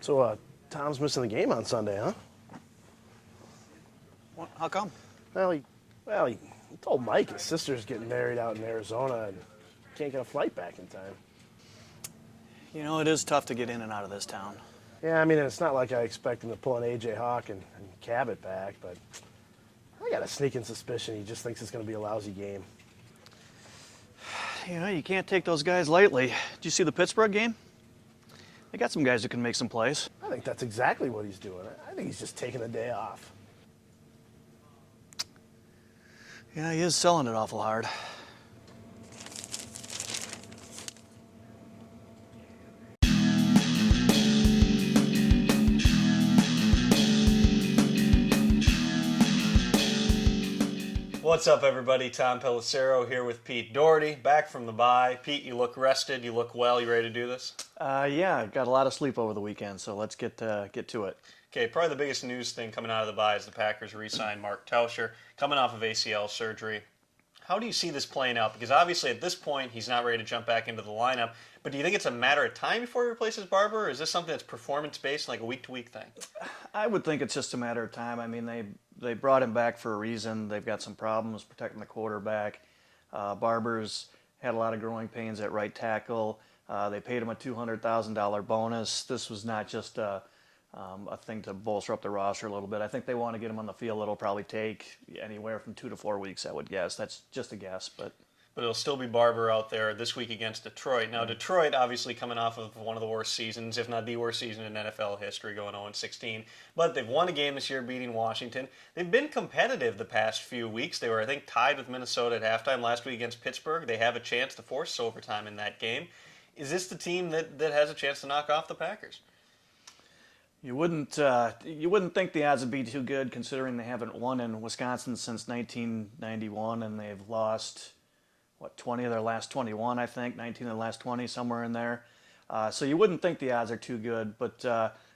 So, Tom's missing the game on Sunday, huh? What? How come? He told Mike his sister's getting married out in Arizona and can't get a flight back in time. You know, it is tough to get in and out of this town. Yeah, I mean, it's not like I expect him to pull an A.J. Hawk and cab it back, but I got a sneaking suspicion he just thinks it's going to be a lousy game. You know, you can't take those guys lightly. Did you see the Pittsburgh game? They got some guys who can make some plays. I think that's exactly what he's doing. I think he's just taking a day off. Yeah, he is selling it awful hard. What's up, everybody? Tom Pelissero here with Pete Dougherty, back from the bye. Pete, you look rested. You look well. You ready to do this? Yeah, I got a lot of sleep over the weekend, so let's get to it. Okay, probably the biggest news thing coming out of the bye is the Packers re-signed Mark Tauscher, coming off of ACL surgery. How do you see this playing out? Because obviously at this point he's not ready to jump back into the lineup, but do you think it's a matter of time before he replaces Barber, or is this something that's performance-based, like a week-to-week thing? I would think it's just a matter of time. I mean, they brought him back for a reason. They've got some problems protecting the quarterback. Barber's had a lot of growing pains at right tackle. They paid him a $200,000 bonus. This was not just a thing to bolster up the roster a little bit. I think they want to get him on the field. It'll probably take anywhere from 2 to 4 weeks, I would guess. That's just a guess, but it'll still be Barber out there this week against Detroit. Now, Detroit obviously coming off of one of the worst seasons, if not the worst season in NFL history, going 0-16. But they've won a game this year, beating Washington. They've been competitive the past few weeks. They were, I think, tied with Minnesota at halftime last week against Pittsburgh. They have a chance to force overtime in that game. Is this the team that has a chance to knock off the Packers? You wouldn't think the odds would be too good, considering they haven't won in Wisconsin since 1991, and they've lost 20 of their last 21, I think, 19 of the last 20, somewhere in there. So you wouldn't think the odds are too good, but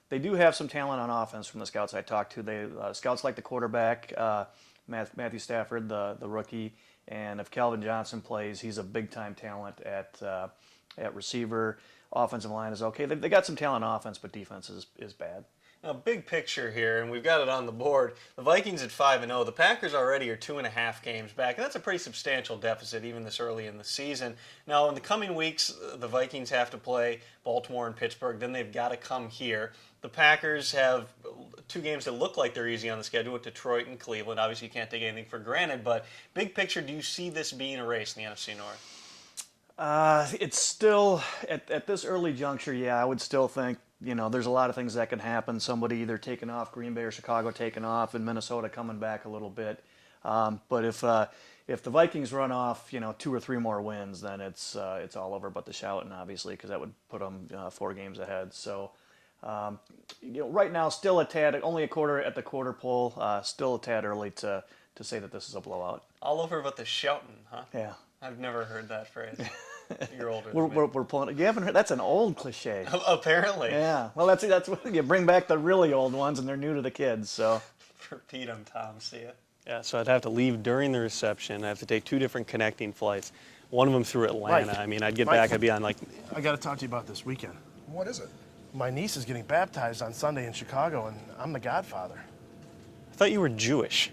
they do have some talent on offense from the scouts I talked to. Scouts like the quarterback, Matthew Stafford, the rookie, and if Calvin Johnson plays, he's a big-time talent at receiver. Offensive line is okay. They got some talent on offense, but defense is bad. Now, big picture here, and we've got it on the board. The Vikings at 5-0. The Packers already are 2.5 games back, and that's a pretty substantial deficit even this early in the season. Now, in the coming weeks, the Vikings have to play Baltimore and Pittsburgh. Then they've got to come here. The Packers have 2 games that look like they're easy on the schedule with Detroit and Cleveland. Obviously, you can't take anything for granted, but big picture, do you see this being a race in the NFC North? It's still, at this early juncture, yeah, I would still think, there's a lot of things that can happen. Somebody either taking off, Green Bay or Chicago taking off, and Minnesota coming back a little bit. But if the Vikings run off, 2 or 3 more wins, then it's all over but the shouting, obviously, because that would put them 4 games ahead. So, right now, still a tad, only a quarter at the quarter pole, still a tad early to say that this is a blowout. All over but the shouting, huh? Yeah. I've never heard that phrase. You're older we're, than me. we're pulling. You haven't heard? That's an old cliche. Apparently. Yeah. Well, that's what you bring back the really old ones, and they're new to the kids. So. For Pete, I'm Tom. See ya. Yeah. So I'd have to leave during the reception. I have to take 2 different connecting flights. One of them through Atlanta. Mike, I mean, I'd get back. I'd be on like. I got to talk to you about this weekend. What is it? My niece is getting baptized on Sunday in Chicago, and I'm the godfather. I thought you were Jewish.